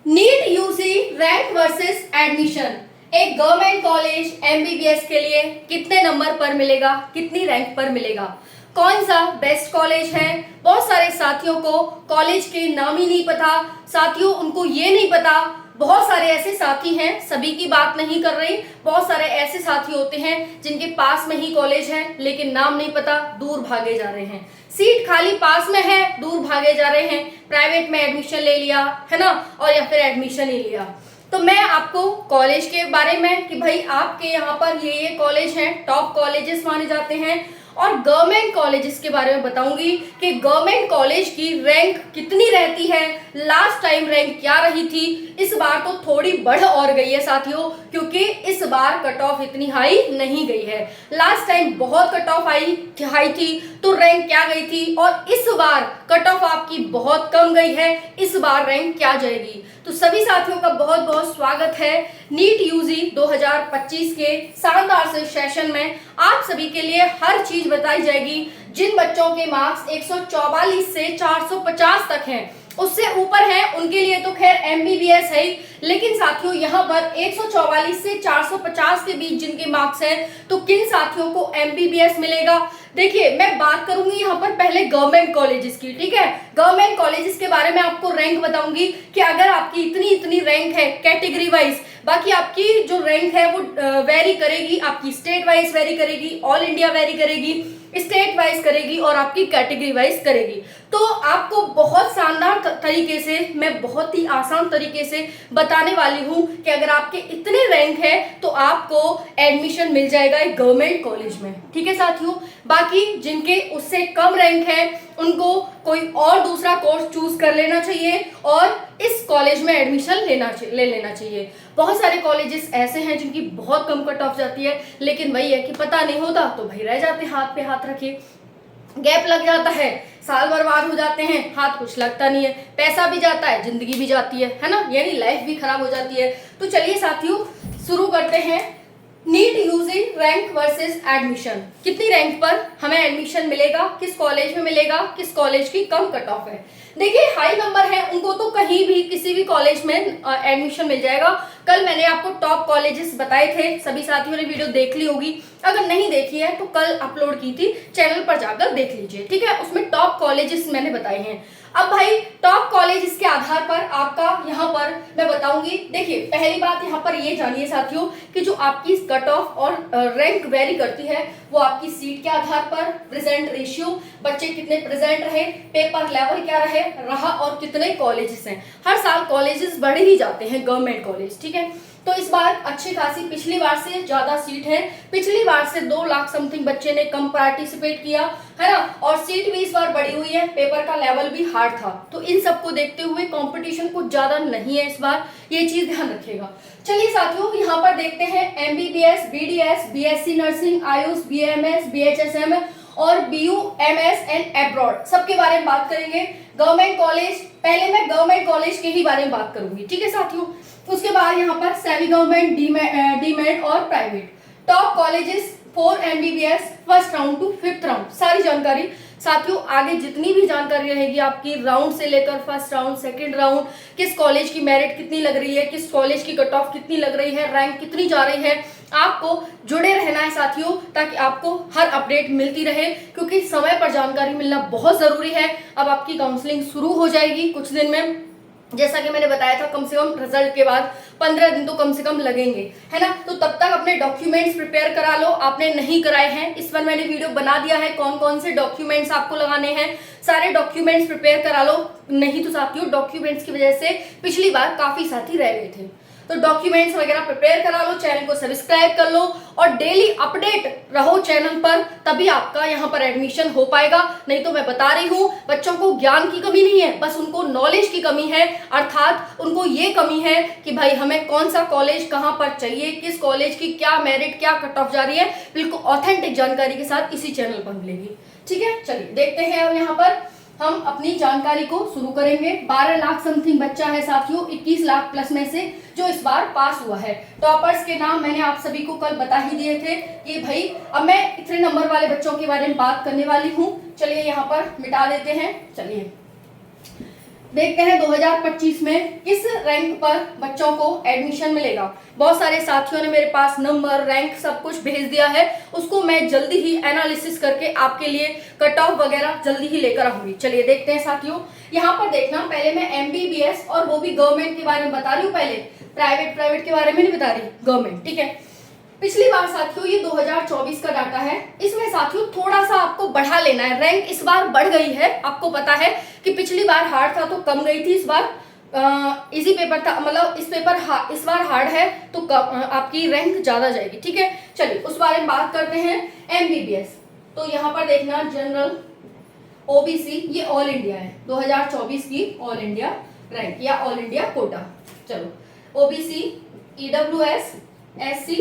NEET UG rank versus admission. एक government college MBBS के लिए कितने नंबर पर मिलेगा, कितनी रैंक पर मिलेगा, कौन सा बेस्ट कॉलेज है। बहुत सारे साथियों को कॉलेज के नाम ही नहीं पता, साथियों उनको ये नहीं पता। बहुत सारे ऐसे साथी हैं, सभी की बात नहीं कर रही, बहुत सारे ऐसे साथी होते हैं जिनके पास में ही कॉलेज है लेकिन नाम नहीं पता, दूर भागे जा रहे हैं। सीट खाली पास में है, दूर भागे जा रहे हैं, प्राइवेट में एडमिशन ले लिया है ना, और या फिर एडमिशन ही लिया। तो मैं आपको कॉलेज के बारे में कि भाई आपके यहाँ पर ये कॉलेज हैं, टॉप कॉलेजेस माने जाते हैं, और गवर्नमेंट कॉलेजेस के बारे में बताऊंगी कि गवर्नमेंट कॉलेज की रैंक कितनी रहती है, लास्ट टाइम रैंक क्या रही थी। इस बार तो थोड़ी बढ़ और गई है साथियों, क्योंकि इस बार कट ऑफ इतनी हाई नहीं गई है। लास्ट टाइम बहुत कट ऑफ हाई थी तो रैंक क्या गई थी, और इस बार कट ऑफ आपकी बहुत कम गई है, इस बार रैंक क्या जाएगी। तो सभी साथियों का बहुत बहुत स्वागत है नीट यूजी 2025 के शानदार से सेशन में। आप सभी के लिए हर चीज बताई जाएगी। जिन बच्चों के मार्क्स 144 से 450 तक हैं, उससे ऊपर है, उनके लिए तो खैर एमबीबीएस है ही, लेकिन साथियों यहाँ पर 144 से 450 के बीच जिनके मार्क्स हैं, तो किन साथियों को एमबीबीएस मिलेगा। देखिए मैं बात करूंगी यहाँ पर पहले गवर्नमेंट कॉलेजेस की, ठीक है। गवर्नमेंट कॉलेजेस के बारे में आपको रैंक बताऊंगी कि अगर आपकी इतनी इतनी रैंक है कैटेगरी वाइज, बाकी आपकी जो रैंक है वो वेरी करेगी, आपकी स्टेट वाइज वेरी करेगी, ऑल इंडिया वेरी करेगी, स्टेट वाइज करेगी और आपकी कैटेगरी वाइज करेगी। तो आपको बहुत शानदार तरीके से, मैं बहुत ही आसान तरीके से बताने वाली हूं कि अगर आपके इतने रैंक है तो आपको एडमिशन मिल जाएगा एक गवर्नमेंट कॉलेज में, ठीक है साथियों। बाकी जिनके उससे कम रैंक है उनको कोई और दूसरा कोर्स चूज कर लेना चाहिए और इस कॉलेज में एडमिशन ले लेना चाहिए। बहुत सारे कॉलेजेस ऐसे हैं जिनकी बहुत कम कट ऑफ जाती है, लेकिन वही है कि पता नहीं होता तो भाई रह जाते हाथ पे हाथ रखे, गैप लग जाता है, साल बर्बाद हो जाते हैं, हाथ कुछ लगता नहीं है, पैसा भी जाता है, जिंदगी भी जाती है ना, यानी लाइफ भी खराब हो जाती है। तो चलिए साथियों शुरू करते हैं। NEET UG rank versus admission, कितनी रैंक पर हमें एडमिशन मिलेगा, किस कॉलेज में मिलेगा, किस कॉलेज की कम कट ऑफ है। देखिए हाई नंबर है उनको तो कहीं भी किसी भी कॉलेज में एडमिशन मिल जाएगा। कल मैंने आपको टॉप कॉलेजेस बताए थे, सभी साथियों ने वीडियो देख ली होगी, अगर नहीं देखी है तो कल अपलोड की थी, चैनल पर जाकर देख लीजिए, ठीक है। उसमें टॉप कॉलेजेस मैंने बताए हैं। अब भाई टॉप कॉलेज के आधार पर आपका यहाँ पर मैं बताऊंगी। देखिए पहली बात यहाँ पर ये जानिए साथियों कि जो आपकी कट ऑफ और रैंक वेरी करती है वो आपकी सीट के आधार पर, प्रेजेंट रेशियो, बच्चे कितने प्रेजेंट रहे, पेपर लेवल क्या रहा और कितने कॉलेजेस हैं। हर साल कॉलेजेस बढ़ ही जाते हैं गवर्नमेंट कॉलेज, ठीक है। तो इस बार अच्छी खासी, पिछली बार से ज्यादा सीट है, पिछली बार से 2 लाख समथिंग बच्चे ने कम पार्टिसिपेट किया है ना, और सीट भी इस बार बढ़ी हुई है, पेपर का लेवल भी हार्ड था। तो इन सबको देखते हुए कंपटीशन कुछ ज्यादा नहीं है इस बार, ये चीज ध्यान रखिएगा। चलिए साथियों यहाँ पर देखते हैं MBBS, BDS, BSc nursing, AYUSH, BMS, BHSM और बीयूएमएस एंड एब्रॉड, सबके बारे में बात करेंगे। गवर्नमेंट कॉलेज, पहले मैं गवर्नमेंट कॉलेज के ही बारे में बात करूंगी, ठीक है साथियों। उसके बाद यहाँ पर सेमी गवर्नमेंट, डीमेड और private. Top colleges for MBBS first round to 5th round, सारी जानकारी साथियों। आगे जितनी भी जानकारी रहेगी आपकी राउंड से लेकर फर्स्ट राउंड, सेकंड राउंड, किस कॉलेज की मेरिट कितनी लग रही है, किस कॉलेज की कट ऑफ कितनी लग रही है, रैंक कितनी जा रही है, आपको जुड़े रहना है साथियों, ताकि आपको हर अपडेट मिलती रहे, क्योंकि समय पर जानकारी मिलना बहुत जरूरी है। अब आपकी काउंसलिंग शुरू हो जाएगी कुछ दिन में, जैसा कि मैंने बताया था, कम से कम रिजल्ट के बाद 15 दिन तो कम से कम लगेंगे, है ना। तो तब तक अपने डॉक्यूमेंट्स प्रिपेयर करा लो, आपने नहीं कराए हैं, इस पर मैंने वीडियो बना दिया है कौन कौन से डॉक्यूमेंट्स आपको लगाने हैं, सारे डॉक्यूमेंट्स प्रिपेयर करा लो। नहीं तो साथियों डॉक्यूमेंट्स की वजह से पिछली बार काफी साथी रह गए थे, तो डॉक्यूमेंट्स वगैरह प्रिपेयर करा लो, चैनल को सब्सक्राइब कर लो और डेली अपडेट रहो चैनल पर, तभी आपका यहाँ पर एडमिशन हो पाएगा। नहीं तो मैं बता रही हूँ बच्चों को ज्ञान की कमी नहीं है, बस उनको नॉलेज की कमी है, अर्थात उनको ये कमी है कि भाई हमें कौन सा कॉलेज कहाँ पर चाहिए, किस कॉलेज की क्या मेरिट, क्या कट ऑफ जा रही है, बिल्कुल ऑथेंटिक जानकारी के साथ इसी चैनल पर मिलेगी, ठीक है। चलिए देखते हैं अब यहाँ पर हम अपनी जानकारी को शुरू करेंगे। 12 लाख समथिंग बच्चा है साथियों, 21 लाख प्लस में से जो इस बार पास हुआ है। टॉपर्स के नाम मैंने आप सभी को कल बता ही दिए थे कि भाई अब मैं इतने नंबर वाले बच्चों के बारे में बात करने वाली हूँ। चलिए यहाँ पर मिटा देते हैं। चलिए देखते हैं 2025 में किस रैंक पर बच्चों को एडमिशन मिलेगा। बहुत सारे साथियों ने मेरे पास नंबर, रैंक सब कुछ भेज दिया है, उसको मैं जल्दी ही एनालिसिस करके आपके लिए कट ऑफ वगैरह जल्दी ही लेकर आऊंगी। चलिए देखते हैं साथियों। यहाँ पर देखना, पहले मैं एमबीबीएस और वो भी गवर्नमेंट के बारे में बता रही हूँ, पहले प्राइवेट के बारे में नहीं बता रही, गवर्नमेंट, ठीक है। पिछली बार साथियों ये 2024 का डाटा है, इसमें साथियों थोड़ा सा आपको बढ़ा लेना है, रैंक इस बार बढ़ गई है। आपको पता है कि पिछली बार हार्ड था तो कम गई थी, इस बार इजी पेपर था, मतलब इस बार हार्ड है तो आपकी रैंक ज्यादा जाएगी, ठीक है। चलिए उस बारे में बात करते हैं। एमबीबीएस, तो यहाँ पर देखना जनरल, ओबीसी, ये ऑल इंडिया है, 2024 की ऑल इंडिया रैंक या ऑल इंडिया कोटा। चलो ओबीसी, ईडब्ल्यूएस, एससी,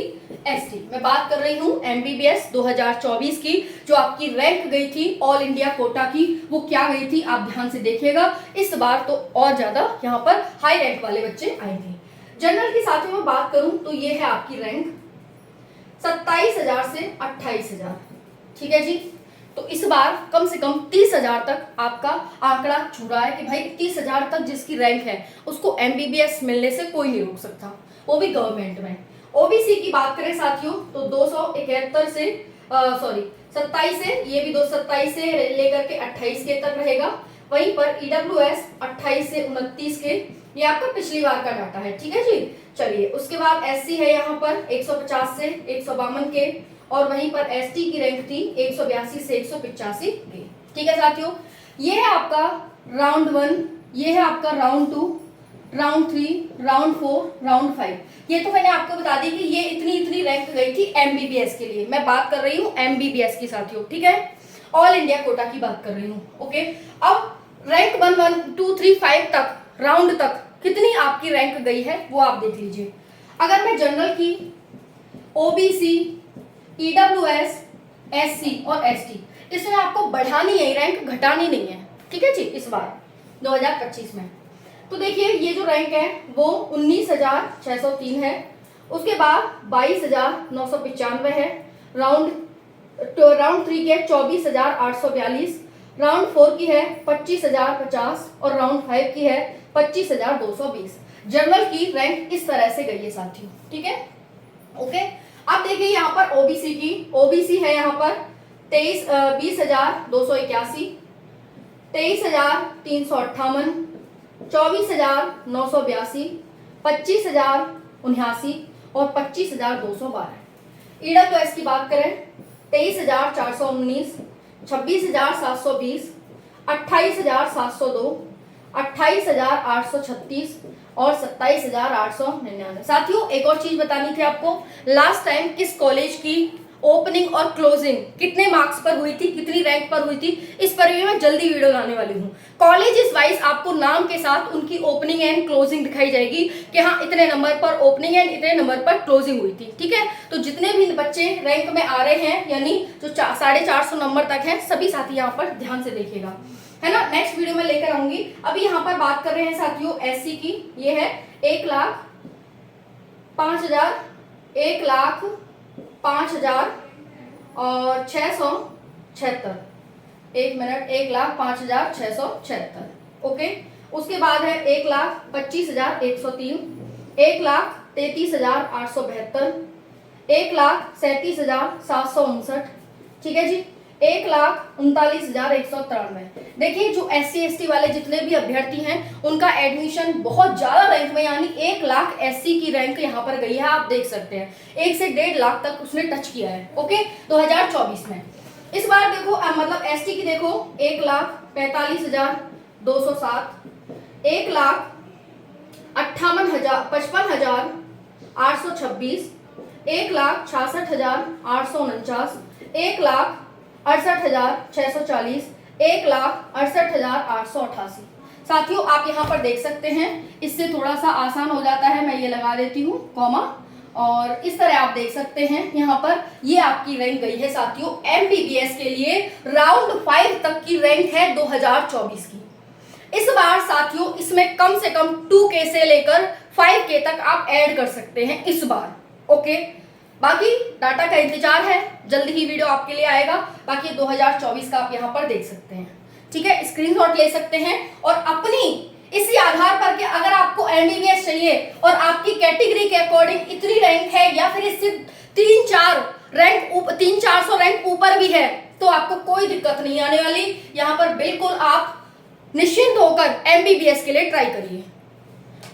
एसटी, मैं बात कर रही हूँ एमबीबीएस 2024 की, जो आपकी रैंक गई थी ऑल इंडिया कोटा की, वो क्या गई थी आप ध्यान से देखिएगा। इस बार तो और ज्यादा यहाँ पर हाई रैंक वाले बच्चे आएंगे। जनरल की साथियों में बात करूं तो ये है आपकी रैंक 27,000 से 28,000, ठीक है जी। तो इस बार कम से कम 30,000 तक आपका आंकड़ा छू रहा है कि भाई 30,000 तक जिसकी रैंक है उसको एमबीबीएस मिलने से कोई नहीं रोक सकता, वो भी गवर्नमेंट में। ओबीसी की बात करें साथियों तो 271 से 27 से, ये भी 227 से लेकर के 28 के तक रहेगा। वहीं पर ईडब्ल्यूएस 28 से 29 के, ये आपका पिछली बार का डाटा है, ठीक है जी। चलिए उसके बाद एससी है यहाँ पर 150 से 152 के, और वहीं पर एसटी की रैंक थी 182 से 185 के, ठीक है साथियों। ये है आपका राउंड 1, ये है आपका राउंड 2, राउंड 3, राउंड 4, राउंड 5। ये तो मैंने आपको बता दी कि ये इतनी रैंक गई थी एमबीबीएस के लिए, मैं बात कर रही हूँ एमबीबीएस की साथियों, ठीक है, ऑल इंडिया कोटा की बात कर रही हूँ, ओके। अब रैंक 1, 1, 2, 3, 5 तक, राउंड तक कितनी आपकी रैंक गई है वो आप देख लीजिए। अगर मैं जनरल की, ओबीसी, ईडब्ल्यूएस, एससी और एसटी, इसमें आपको बढ़ानी है रैंक, घटानी नहीं है, ठीक है जी। इस बार 2025 में तो देखिए ये जो रैंक है वो 19,603 है, उसके बाद 22,995 है, राउंड 3 के 24,842, राउंड 4 की है 25,050 और राउंड 5 की है 25,220। जनरल की रैंक इस तरह से गई है साथियों, ठीक है, ओके। अब देखिए यहाँ पर ओबीसी की, ओबीसी है यहाँ पर 20,281, 23,358, 24,982, 25,079 और 25,212। ईडब्ल्यूएस की बात करें 23,419, 26,720, 28,702, 28,836 और 27,899। साथियों एक और चीज बतानी थी आपको, लास्ट टाइम किस कॉलेज की ओपनिंग और क्लोजिंग कितने मार्क्स पर हुई थी, कितनी रैंक पर हुई थी, इस पर भी मैं जल्दी वीडियो लाने वाली हूँ। कॉलेजेस वाइज आपको नाम के साथ उनकी ओपनिंग एंड क्लोजिंग दिखाई जाएगी कि हाँ इतने नंबर पर ओपनिंग एंड इतने नंबर पर क्लोजिंग हुई थी, ठीक है। तो जितने भी बच्चे रैंक में आ रहे हैं, यानी जो 450 नंबर तक है, सभी साथी यहाँ पर ध्यान से देखिएगा, है ना। नेक्स्ट वीडियो में लेकर आऊंगी। अभी यहाँ पर बात कर रहे हैं साथियों एससी की, ये है 1,05,000, 1,05,000 और 676, 1,05,676, ओके। उसके बाद है 1,25,103, 1,33,872, 1,37,759, ठीक है जी, 1,39,193। देखिए जो SC ST वाले जितने भी अभ्यर्थी हैं उनका एडमिशन बहुत ज्यादा रैंक में, यानी 1 लाख SC की रैंक यहाँ पर गई है, आप देख सकते हैं 1 से 1.5 लाख तक उसने टच किया है, ओके 2024 में। इस बार देखो मतलब ST की देखो 1,45,207, 1,55,826, 1,66,849, 1,68,640, 1,68,888। साथियों आप यहाँ पर देख सकते हैं, इससे थोड़ा सा आसान हो जाता है, मैं ये लगा देती हूँ कॉमा, और इस तरह आप देख सकते हैं यहाँ पर ये आपकी रैंक गई है साथियों एमबीबीएस के लिए, राउंड 5 तक की रैंक है 2024 की। इस बार साथियों इसमें कम से कम 2K से लेकर 5K तक आप ऐड कर सकते हैं इस बार, ओके। बाकी डाटा का इंतजार है, जल्दी ही वीडियो आपके लिए आएगा। बाकी 2024 का आप यहाँ पर देख सकते हैं, ठीक है, स्क्रीनशॉट ले सकते हैं और अपनी इसी आधार पर कि अगर आपको एमबीबीएस चाहिए और आपकी कैटेगरी के अकॉर्डिंग इतनी रैंक है या फिर इससे 300-400 रैंक ऊपर भी है, तो आपको कोई दिक्कत नहीं आने वाली। यहाँ पर बिल्कुल आप निश्चिंत होकर एमबीबीएस के लिए ट्राई करिए।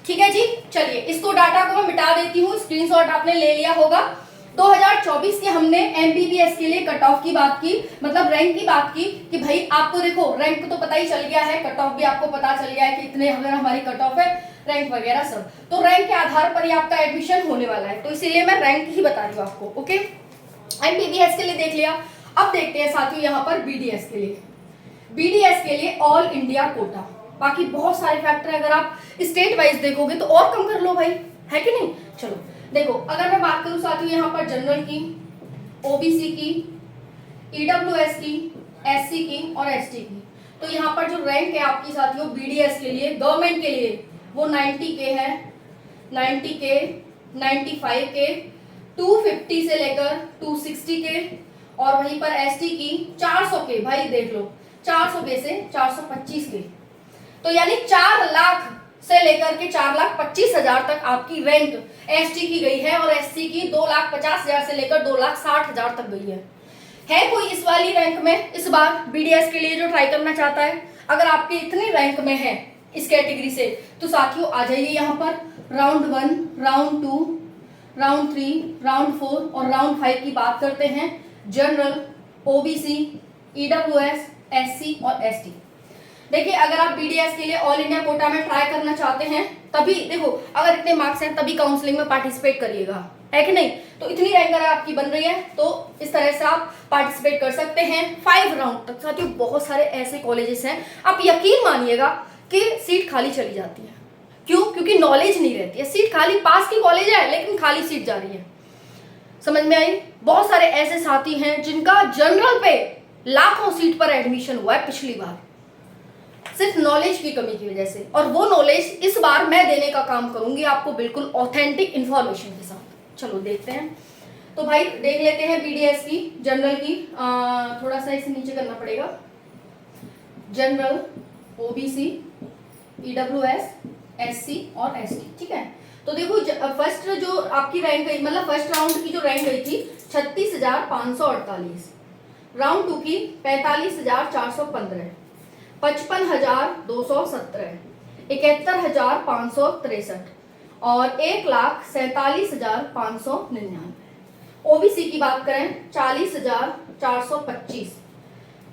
ठीक है जी, चलिए इसको डाटा को मैं मिटा देती हूँ, स्क्रीनशॉट आपने ले लिया होगा। 2024 के हमने एमबीबीएस के लिए कट ऑफ की बात की, मतलब रैंक की बात की कि भाई आपको देखो रैंक तो पता ही चल गया है, कट ऑफ भी आपको पता चल गया है कि इतने अगर हमारी कट ऑफ है, रैंक वगैरह सब, तो रैंक के आधार पर ही आपका एडमिशन होने वाला है, तो इसीलिए मैं रैंक ही बता रही हूँ आपको। ओके, एमबीबीएस के लिए देख लिया। अब देखते हैं साथियों यहाँ पर बीडीएस के लिए। बीडीएस के लिए ऑल इंडिया कोटा, बाकी बहुत सारे फैक्टर है, अगर आप स्टेट वाइज देखोगे तो और कम कर लो भाई, है कि नहीं। चलो देखो, अगर मैं बात करूं साथियों यहाँ पर जनरल की, ओबीसी की, ईडब्ल्यूएस की, एससी की और एसटी की, तो यहाँ पर जो रैंक है आपकी साथियों बीडीएस के लिए गवर्नमेंट के लिए वो 90 के है, 90 के, 95 के, 250 से लेकर 260 के, और वहीं पर एसटी की 400 के, भाई देख लो 400 के से 425 के, तो यानी 4 लाख से लेकर के 4,25,000 तक आपकी रैंक एसटी की गई है, और एससी की 2,50,000 से लेकर 2,60,000 तक गई है कोई इस वाली रैंक में इस बार बीडीएस के लिए जो ट्राई करना चाहता है? अगर आपकी इतनी रैंक में है इस कैटेगरी से, तो साथियों आ जाइए यहाँ पर। राउंड 1, राउंड 2, राउंड 3, राउंड 4 और राउंड 5 की बात करते हैं। जनरल, ओबीसी, ईडब्ल्यूएस, एससी और एसटी। देखिए, अगर आप बीडीएस के लिए ऑल इंडिया कोटा में ट्राई करना चाहते हैं, तभी देखो अगर इतने मार्क्स हैं तभी काउंसलिंग में पार्टिसिपेट करिएगा, है कि नहीं। तो इतनी रैंक अगर आपकी बन रही है तो इस तरह से आप पार्टिसिपेट कर सकते हैं 5 राउंड तक। साथियों बहुत सारे ऐसे कॉलेजेस हैं, आप यकीन मानिएगा कि सीट खाली चली जाती है। क्यों? क्योंकि नॉलेज नहीं रहती है, सीट खाली, पास की कॉलेज है लेकिन खाली सीट जा रही है। समझ में आई? बहुत सारे ऐसे साथी हैं जिनका जनरल पे लाखों सीट पर एडमिशन हुआ है पिछली बार, सिर्फ नॉलेज की कमी की वजह से, और वो नॉलेज इस बार मैं देने का काम करूंगी आपको बिल्कुल ऑथेंटिक इंफॉर्मेशन के साथ। चलो देखते हैं, तो भाई देख लेते हैं बीडीएस की, जनरल की, थोड़ा सा इसे नीचे करना पड़ेगा। जनरल, ओबीसी, ईडब्ल्यूएस, एससी और एसटी। ठीक है, तो देखो फर्स्ट जो आपकी रैंक गई, मतलब फर्स्ट राउंड की जो रैंक गई थी 36,548, राउंड 2 की 45,415, 55,217, 71,563 और 1,47,599। ओबीसी की बात करें 40,425,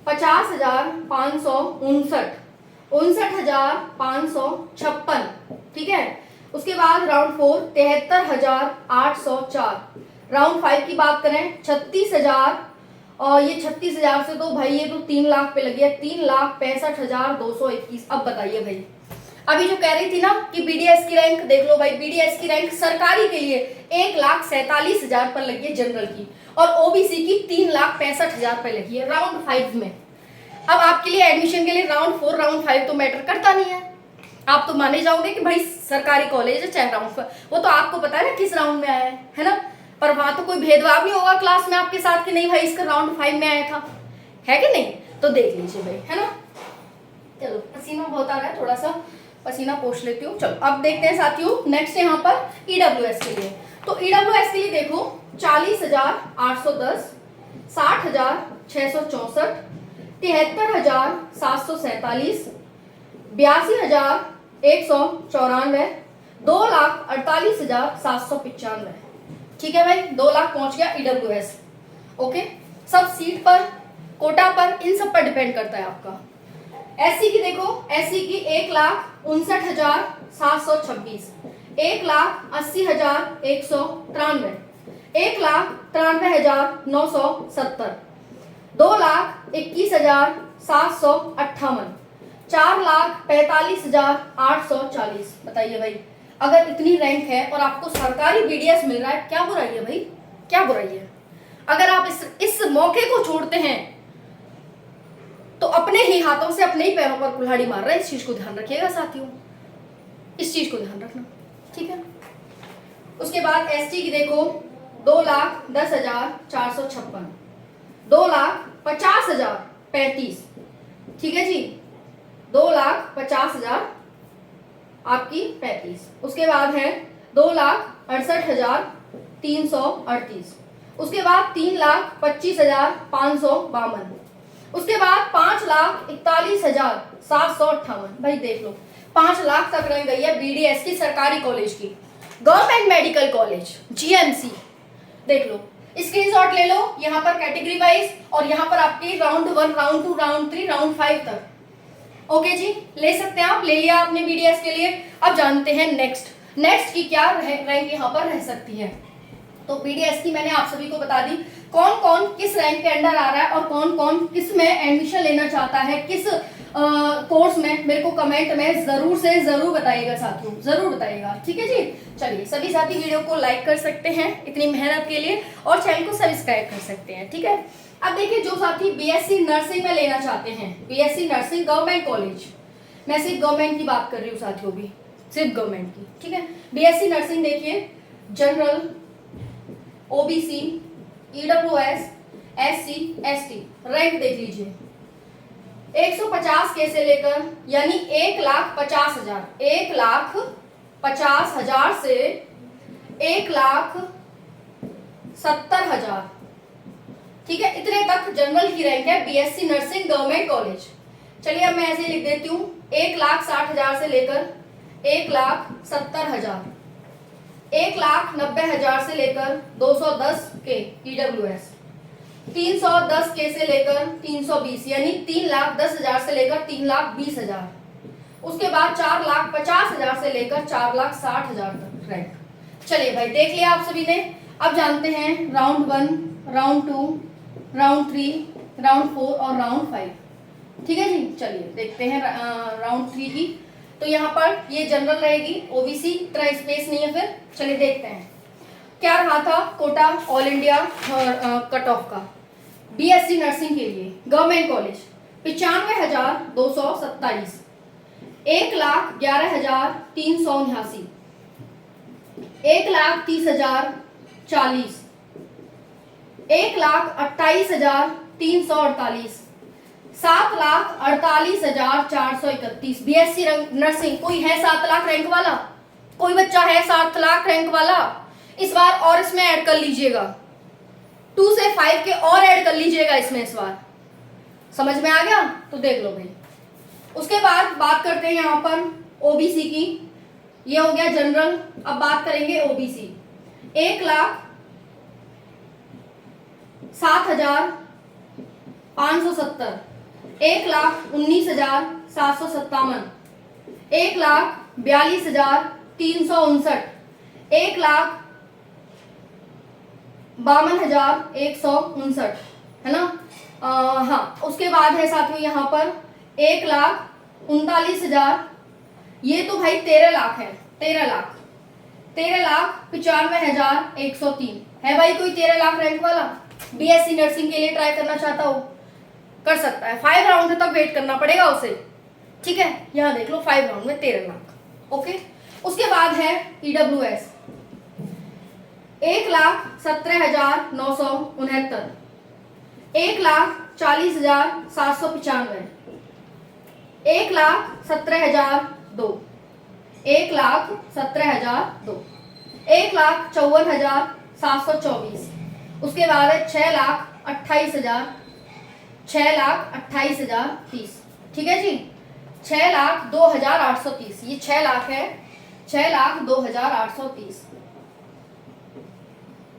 50,559, 59,556। ठीक है, उसके बाद राउंड 4 73,804, राउंड 5 की बात करें 36,000, और ये 36,000 से तो भाई ये तो 3 लाख पे लगी है, 3,65,221। अब बताइए भाई, अभी जो कह रही थी ना कि बीडीएस की रैंक देख लो भाई, बीडीएस की रैंक सरकारी के लिए 1,47,000 पर लगी है जनरल की, और ओबीसी की 3,65,000 पर लगी है राउंड 5 में। अब आपके लिए एडमिशन के लिए राउंड 4, राउंड 5 तो मैटर करता नहीं है, आप तो माने जाओगे कि भाई सरकारी कॉलेज है चाहे राउंड 5, वो तो आपको पता है ना किस राउंड में आया है ना, पर वहां तो कोई भेदभाव नहीं होगा क्लास में आपके साथ कि नहीं भाई इसका राउंड 5 में आया था, है कि नहीं। तो देख लीजिए भाई, है ना। चलो पसीना बहुत आ रहा है, थोड़ा सा पसीना पोंछ लेती हूँ। चलो अब देखते हैं साथियों नेक्स्ट यहाँ पर ईडब्ल्यूएस के लिए। तो ईडब्ल्यूएस के लिए देखो 40,810, 60,664, 73,747, 82,194, 2,48,795। ठीक है भाई, 2 लाख पहुंच गया ईडब्ल्यूएस। ओके, सब सीट पर, कोटा पर, इन सब पर डिपेंड करता है आपका। एससी की देखो, एससी की 1,59,726, 1,80,193, 1,93,970, 2,21,758, 4,45,840। बताइए भाई, अगर इतनी रैंक है और आपको सरकारी बीडीएस मिल रहा है, क्या बुराई है भाई, क्या बुराई है। अगर आप इस मौके को छोड़ते हैं तो अपने ही हाथों से अपने ही पैरों पर कुल्हाड़ी मार रहे हैं। इस चीज को ध्यान रखिएगा साथियों, इस चीज को ध्यान रखना, ठीक है। उसके बाद एसटी की देखो 2,10,456, 2,50,035। ठीक है जी, 2,50,035 आपकी 35। उसके बाद है 2,68,338। उसके बाद 3,25,552। उसके बाद 5,41,758। भाई देख लो 5 लाख तक रह गई है बीडीएस की, सरकारी कॉलेज की, गवर्नमेंट मेडिकल कॉलेज जीएमसी। देख लो, स्क्रीनशॉट ले लो, यहाँ पर कैटेगरी वाइज और यहाँ पर आपके राउंड 1, राउंड 2, राउंड 3, राउंड 5 तक। ओके जी, ले सकते हैं आप, ले लिया आपने बीडीएस के लिए। अब जानते हैं नेक्स्ट की क्या रैंक यहाँ पर रह सकती है। तो बीडीएस की मैंने आप सभी को बता दी, कौन कौन किस रैंक के अंडर आ रहा है और कौन कौन किस में एडमिशन लेना चाहता है, किस कोर्स में, मेरे को कमेंट में जरूर से जरूर बताइएगा साथियों, जरूर बताइएगा। ठीक है जी, चलिए सभी साथी वीडियो को लाइक कर सकते हैं इतनी मेहनत के लिए और चैनल को सब्सक्राइब कर सकते हैं। ठीक है, अब देखिए जो साथी बीएससी नर्सिंग में लेना चाहते हैं, बीएससी नर्सिंग गवर्नमेंट कॉलेज, मैं सिर्फ गवर्नमेंट की बात कर रही हूँ साथियों, भी सिर्फ गवर्नमेंट की। ठीक है, बीएससी नर्सिंग देखिए, general, OBC, EWS, SC, ST, rank देख लीजिए 150 के से लेकर, यानी 1,50,000, 1,50,000 से 1,70,000। ठीक है, इतने तक जनरल की रैंक है बीएससी नर्सिंग गवर्नमेंट कॉलेज। चलिए अब मैं ऐसे लिख देती हूँ, 1,60,000 से लेकर 1,70,000, 1,90,000 से लेकर 210 के ईडब्ल्यूएस, 310 के से लेकर 320, यानी 3,10,000 से लेकर 3,20,000। उसके बाद 4,50,000 से लेकर 4,60,000 तक रैंक। चलिए भाई, देख लिया आप सभी ने। अब जानते हैं राउंड 1, राउंड 2, राउंड 3, राउंड 4 और राउंड 5। ठीक है जी, चलिए देखते हैं राउंड 3 की। तो यहाँ पर ये जनरल रहेगी, ओबीसी, इतना स्पेस नहीं है। फिर चलिए देखते हैं क्या रहा था quota all India cutoff का बीएससी नर्सिंग के लिए गवर्नमेंट कॉलेज। 95,227, 1,11,379, 1,30,040, 1,28,348, 7,48,431। बीएससी नर्सिंग, कोई है 7 लाख रैंक वाला? कोई बच्चा है 7 लाख रैंक वाला? इस बार और इसमें ऐड कर लीजिएगा, 2 से 5 के और ऐड कर लीजिएगा इसमें इस बार। समझ में आ गया? तो देख लो भाई। उसके बाद बात करते हैं यहाँ पर ओबीसी की। ये हो गया जनरल, अब बात करेंगे ओबीसी। 1,07,570, 1,19,757, 1,42,359, 1,52,159, है ना? हाँ, उसके बाद है साथियों यहाँ पर 1,39,000। ये तो भाई 13 लाख है, 13,95,103 है भाई। कोई 13 लाख रैंक वाला बीएससी नर्सिंग के लिए ट्राई करना चाहता हो, कर सकता है। 5 राउंड तक वेट करना पड़ेगा उसे। ठीक है, यहाँ देख लो 5 राउंड में 13 लाख। ओके, उसके बाद है ईडब्ल्यूएस, 1,17,969, 1,40,795, 1,17,002, 1,17,002, 1,54,724। उसके बाद है 6,28,000, 6,28,030। ठीक है जी, 6,02,830। ये 6 लाख है, 6,02,830।